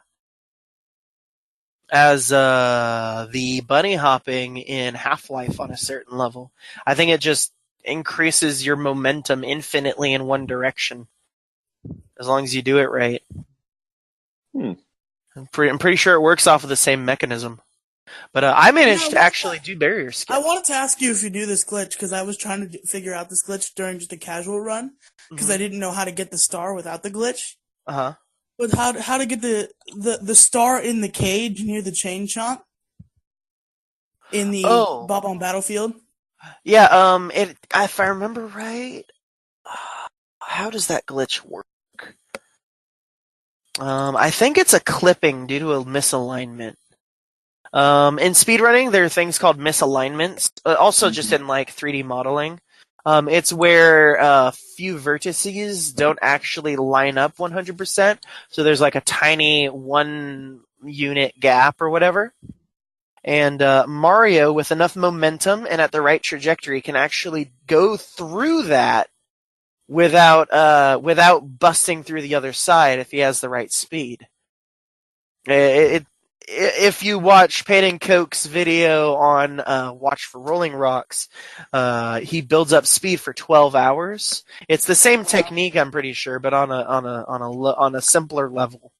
bunny hopping in Half-Life on a certain level. I think it just increases your momentum infinitely in one direction, as long as you do it right. I'm pretty sure it works off of the same mechanism. But I managed to actually do barrier skip. I wanted to ask you if you do this glitch, because I was trying to figure out this glitch during just a casual run, because I didn't know how to get the star without the glitch. Uh-huh. But how to get the star in the cage near the chain chomp in the Bob on Battlefield? Yeah, if I remember right, how does that glitch work? I think it's a clipping due to a misalignment. In speedrunning, there are things called misalignments, also just in 3D modeling. It's where a few vertices don't actually line up 100%, so there's a tiny 1 unit gap or whatever. And Mario, with enough momentum and at the right trajectory, can actually go through that without busting through the other side if he has the right speed. If you watch Payton Koch's video on Watch for Rolling Rocks, he builds up speed for 12 hours. It's the same technique, I'm pretty sure, but on a simpler level.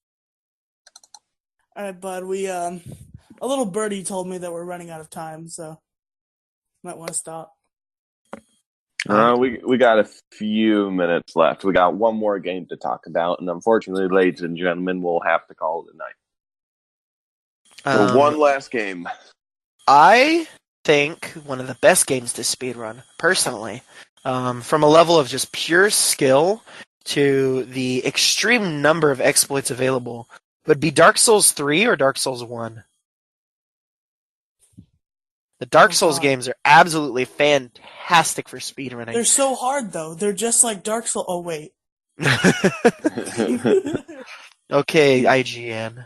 All right, bud. A little birdie told me that we're running out of time, so might want to stop. We got a few minutes left. We got one more game to talk about, and unfortunately, ladies and gentlemen, we'll have to call it a night. So one last game. I think one of the best games to speedrun, personally, from a level of just pure skill to the extreme number of exploits available, would be Dark Souls 3 or Dark Souls 1. The Dark Souls God. games are absolutely fantastic for speedrunning. They're so hard, though. They're just like Dark Souls. Oh, wait. Okay, IGN.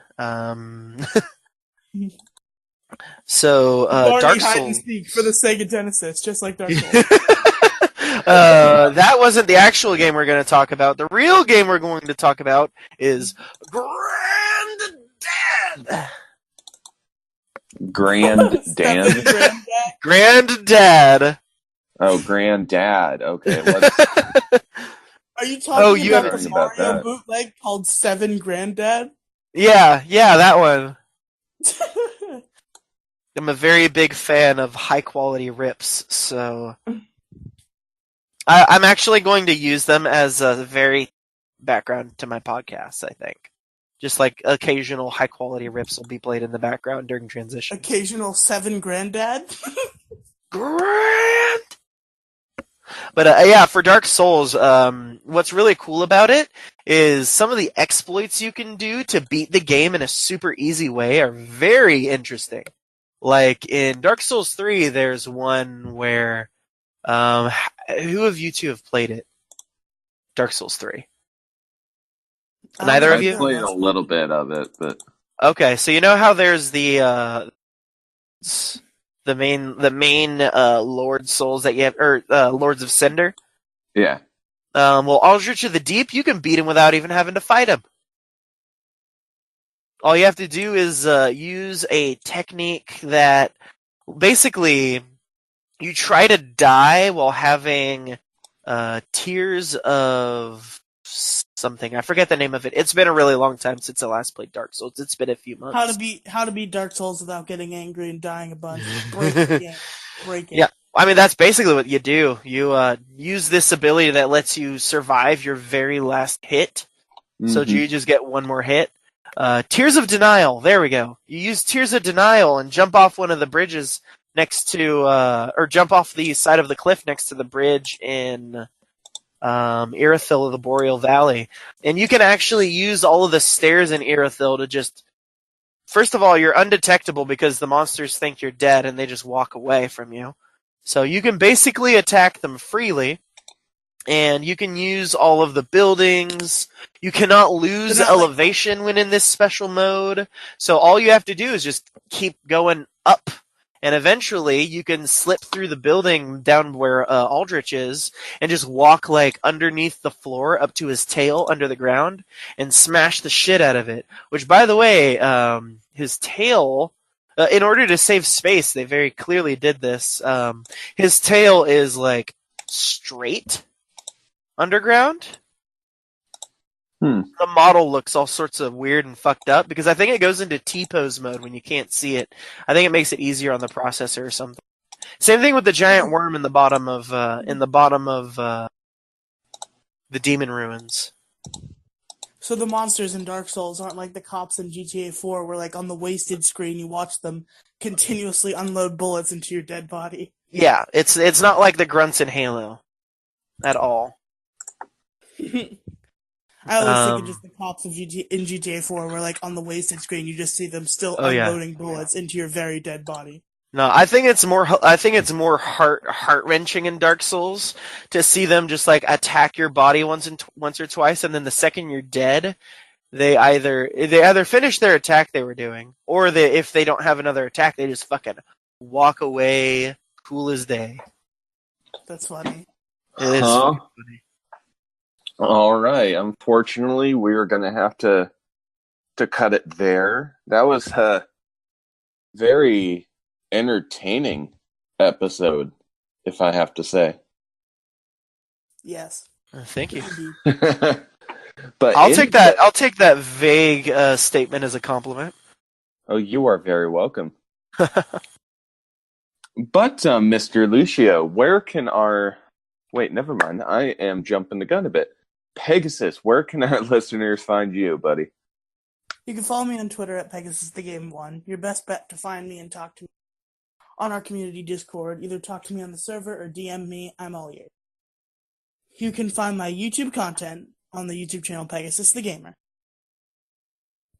So, Barney Dark hide and Souls. seek for the Sega Genesis, just like Dark Souls. That wasn't the actual game we're going to talk about. The real game we're going to talk about is Granddad. Granddad? Granddad. Oh, Granddad. Okay. Are you talking you about haven't the seen about Mario that. bootleg called 7 Granddad? Yeah, that one. I'm a very big fan of high quality rips, so I'm actually going to use them as a very background to my podcast, I think. Just like occasional high quality rips will be played in the background during transition. Occasional 7 Granddad? Grand! But yeah, for Dark Souls, what's really cool about it is some of the exploits you can do to beat the game in a super easy way are very interesting. Like in Dark Souls 3, there's one where, who of you two have played it? Dark Souls 3. Neither of you? I played a little bit of it, but Okay, so you know how there's the main Lord Souls that you have, or Lords of Cinder? yeah. Well, Aldrich of the Deep, you can beat him without even having to fight him. All you have to do is use a technique that basically you try to die while having tears of something. I forget the name of it. It's been a really long time since I last played Dark Souls. It's been a few months. How to beat Dark Souls without getting angry and dying a bunch. Break the game. Break it. Yeah. I mean, that's basically what you do. You use this ability that lets you survive your very last hit. So you just get one more hit. Tears of Denial. There we go. You use Tears of Denial and jump off one of the bridges next to, or jump off the side of the cliff next to the bridge in Irithyll of the Boreal Valley. And you can actually use all of the stairs in Irithyll to just... First of all, you're undetectable because the monsters think you're dead and they just walk away from you. So you can basically attack them freely. And you can use all of the buildings. You cannot lose elevation when in this special mode. So all you have to do is just keep going up. And eventually you can slip through the building down where Aldrich is and just walk like underneath the floor up to his tail under the ground and smash the shit out of it. Which, by the way, his tail, in order to save space, they very clearly did this. His tail is like straight underground. The model looks all sorts of weird and fucked up because I think it goes into T-pose mode when you can't see it. I think it makes it easier on the processor or something. Same thing with the giant worm in the bottom of the demon ruins. So the monsters in Dark Souls aren't like the cops in GTA 4 where like on the wasted screen you watch them continuously unload bullets into your dead body. Yeah, it's not like the grunts in Halo at all. I always think of just the cops in GTA 4 where like on the wasted screen you just see them still unloading bullets into your very dead body. No, I think it's more heart wrenching in Dark Souls to see them just like attack your body once or twice, and then the second you're dead, they either finish their attack they were doing, or if they don't have another attack, they just fucking walk away, cool as day. That's funny. It is funny. All right. Unfortunately, we're going to have to cut it there. That was a very entertaining episode, if I have to say. Yes. Thank you. But I'll take that vague statement as a compliment. Oh, you are very welcome. But Mr. Lucio, where can our... Wait, never mind. I am jumping the gun a bit. Pegasus, where can our listeners find you, buddy? You can follow me on Twitter at PegasusTheGame1. Your best bet to find me and talk to me. on our community Discord. Either talk to me on the server or DM me. I'm all ears. You can find my YouTube content on the YouTube channel Pegasus the Gamer.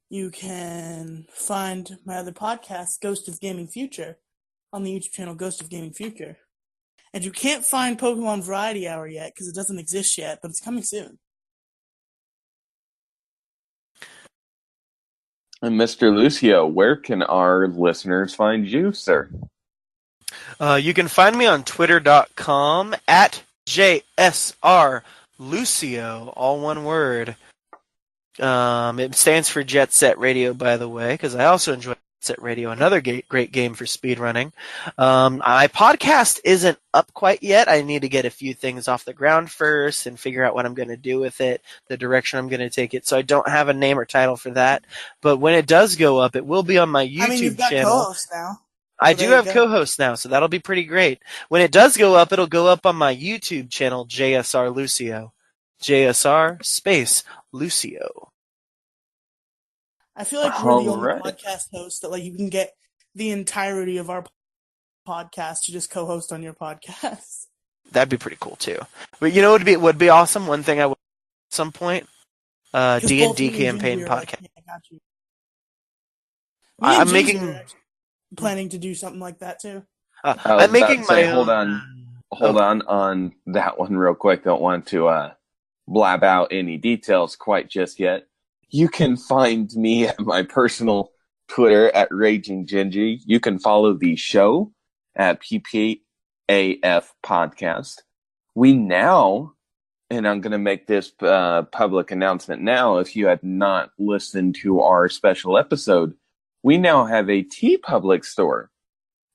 You can find my other podcast, Ghost of Gaming Future, on the YouTube channel Ghost of Gaming Future. And you can't find Pokemon Variety Hour yet because it doesn't exist yet, but it's coming soon. And Mr. Lucio, where can our listeners find you, sir? You can find me on twitter.com at JSRLucio, all one word. It stands for Jet Set Radio, by the way, because I also enjoy Jet Set Radio, another great game for speedrunning. My podcast isn't up quite yet. I need to get a few things off the ground first and figure out what I'm going to do with it, the direction I'm going to take it. So I don't have a name or title for that. But when it does go up, it will be on my YouTube you've got channel. co-hosts now. I do have co-hosts now, so that'll be pretty great. When it does go up, it'll go up on my YouTube channel, JSR Lucio. JSR space Lucio. I feel like we're the only podcast host that you can get the entirety of our podcast to just co-host on your podcast. That'd be pretty cool too. But you know what would be awesome? One thing I would at some point, D&D campaign podcast. I got you. I'm making planning to do something like that too. I'm making my own. Hold on that one real quick. Don't want to blab out any details quite just yet. You can find me at my personal Twitter at Raging Gingy. You can follow the show at PPAF Podcast. We now, and I'm going to make this public announcement now, if you had not listened to our special episode, we now have a TeePublic store.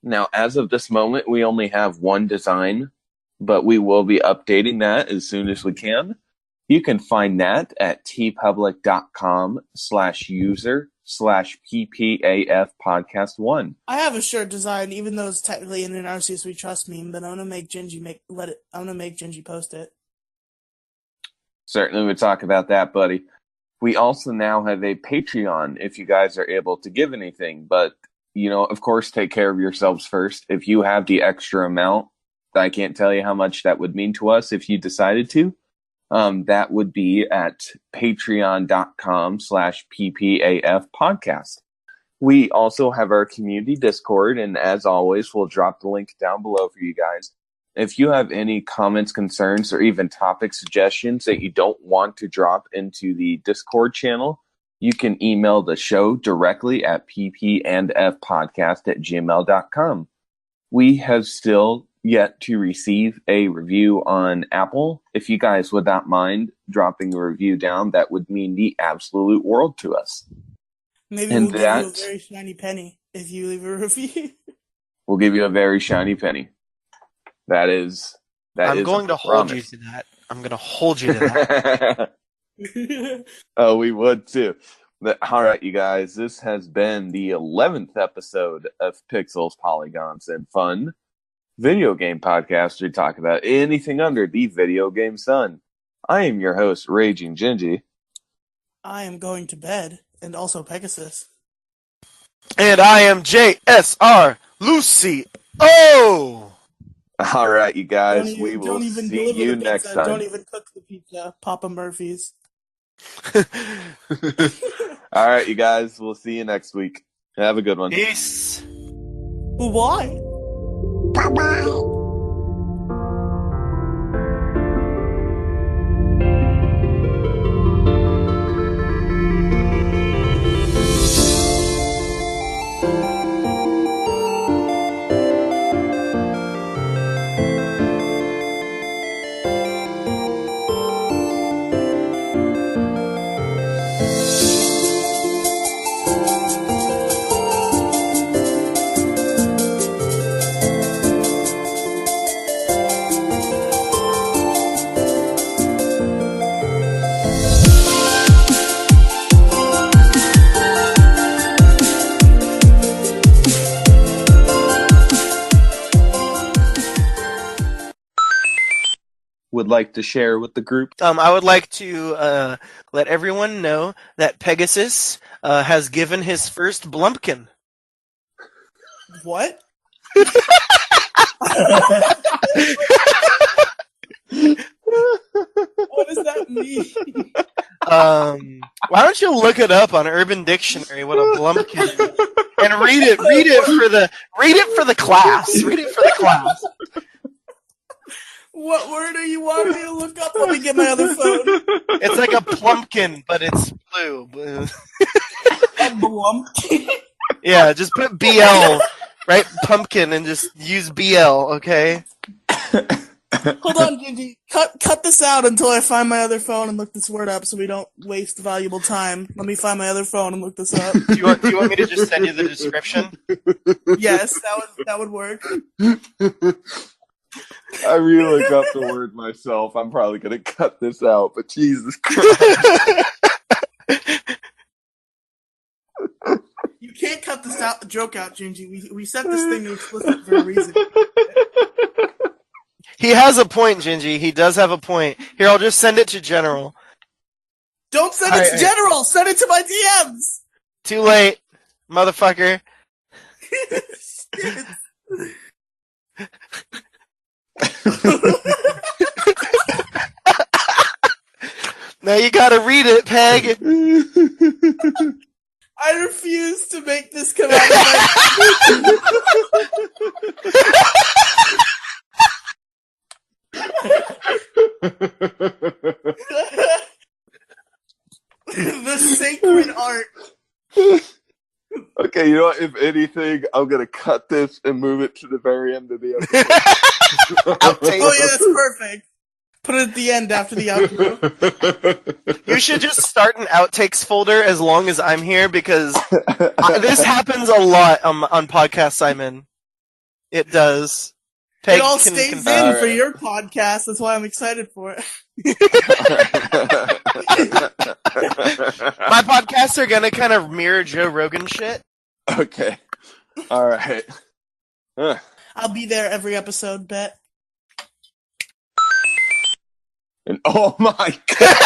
Now, as of this moment, we only have one design, but we will be updating that as soon as we can. You can find that at tpublic.com/user/PPAF podcast 1. I have a shirt design, even though it's technically in an RCS We Trust meme, but I'm gonna make Gingy post it. Certainly we'll talk about that, buddy. We also now have a Patreon if you guys are able to give anything, but of course, take care of yourselves first. If you have the extra amount, I can't tell you how much that would mean to us if you decided to. That would be at patreon.com/PPAF podcast. We also have our community Discord, and as always, we'll drop the link down below for you guys. If you have any comments, concerns, or even topic suggestions that you don't want to drop into the Discord channel, you can email the show directly at ppandfpodcast@gmail.com. We have still yet to receive a review on Apple. If you guys would not mind dropping a review down, that would mean the absolute world to us. Maybe we'll give you a very shiny penny if you leave a review. We'll give you a very shiny penny. I'm going to hold you to that. I'm going to hold you to that. Oh, we would too. All right, you guys. This has been the 11th episode of Pixels, Polygons, and Fun, video game podcast. We talk about anything under the video game sun. I am your host, Raging Gingy. I am going to bed, and also Pegasus. And I am JSR Lucy. Oh! All right, you guys. We will see you next time. Don't even cook the pizza. Papa Murphy's. All right, you guys. We'll see you next week. Have a good one. Peace. Bye. Bye-bye. Would like to share with the group? I would like to let everyone know that Pegasus has given his first Blumpkin. What? What does that mean? Why don't you look it up on Urban Dictionary? What a blumpkin is, and read it for the class. Read it for the class. What word do you want me to look up? Let me get my other phone. It's like a plumpkin, but it's blue. A blumpkin? Yeah, just put BL, right? Pumpkin, and just use BL, okay? Hold on, Gingy. Cut this out until I find my other phone and look this word up so we don't waste valuable time. Let me find my other phone and look this up. Do you want me to just send you the description? Yes, that would work. I really look up the word myself. I'm probably going to cut this out, but Jesus Christ. You can't cut this joke out, Gingy. We set this thing to explicit for a reason. He has a point, Gingy. He does have a point. Here, I'll just send it to General. Don't send it to General! Send it to my DMs! Too late, motherfucker. Now you gotta read it, Peg. I refuse to make this come out of my The sacred art. Okay, you know what? If anything, I'm going to cut this and move it to the very end of the episode. Outtake. Oh yeah, that's perfect. Put it at the end after the outro. You should just start an outtakes folder as long as I'm here, because this happens a lot on Podcast Simon. It does. Peg It all can stays confirm. in for your podcast. That's why I'm excited for it. My podcasts are gonna kind of mirror Joe Rogan shit. Okay. All right. I'll be there every episode, bet. And oh my god!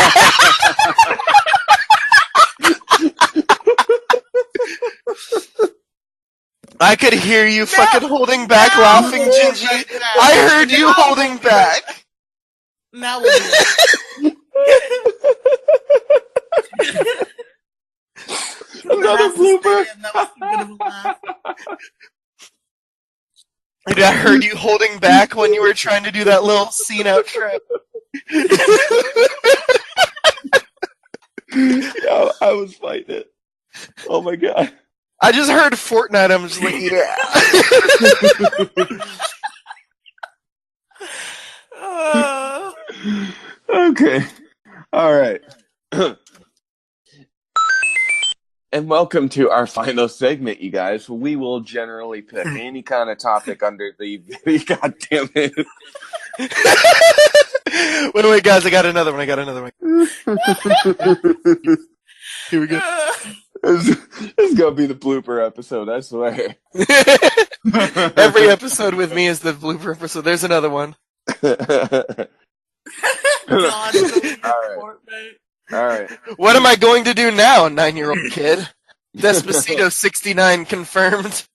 I could hear you fucking holding back, laughing, Gingy. I heard you holding back. Now we'll do it. Another blooper. That was too good of a laugh. Dude, I heard you holding back when you were trying to do that little scene outro. Yeah, I was fighting it. Oh my god. I just heard Fortnite, I'm just like, yeah. Okay. All right. And welcome to our final segment, you guys. We will generally pick any kind of topic under the video. God damn it. Wait, guys, I got another one. Here we go. This is going to be the blooper episode, I swear. Every episode with me is the blooper episode. There's another one. God, All right. What am I going to do now, 9-year-old kid? Despacito 69 confirmed.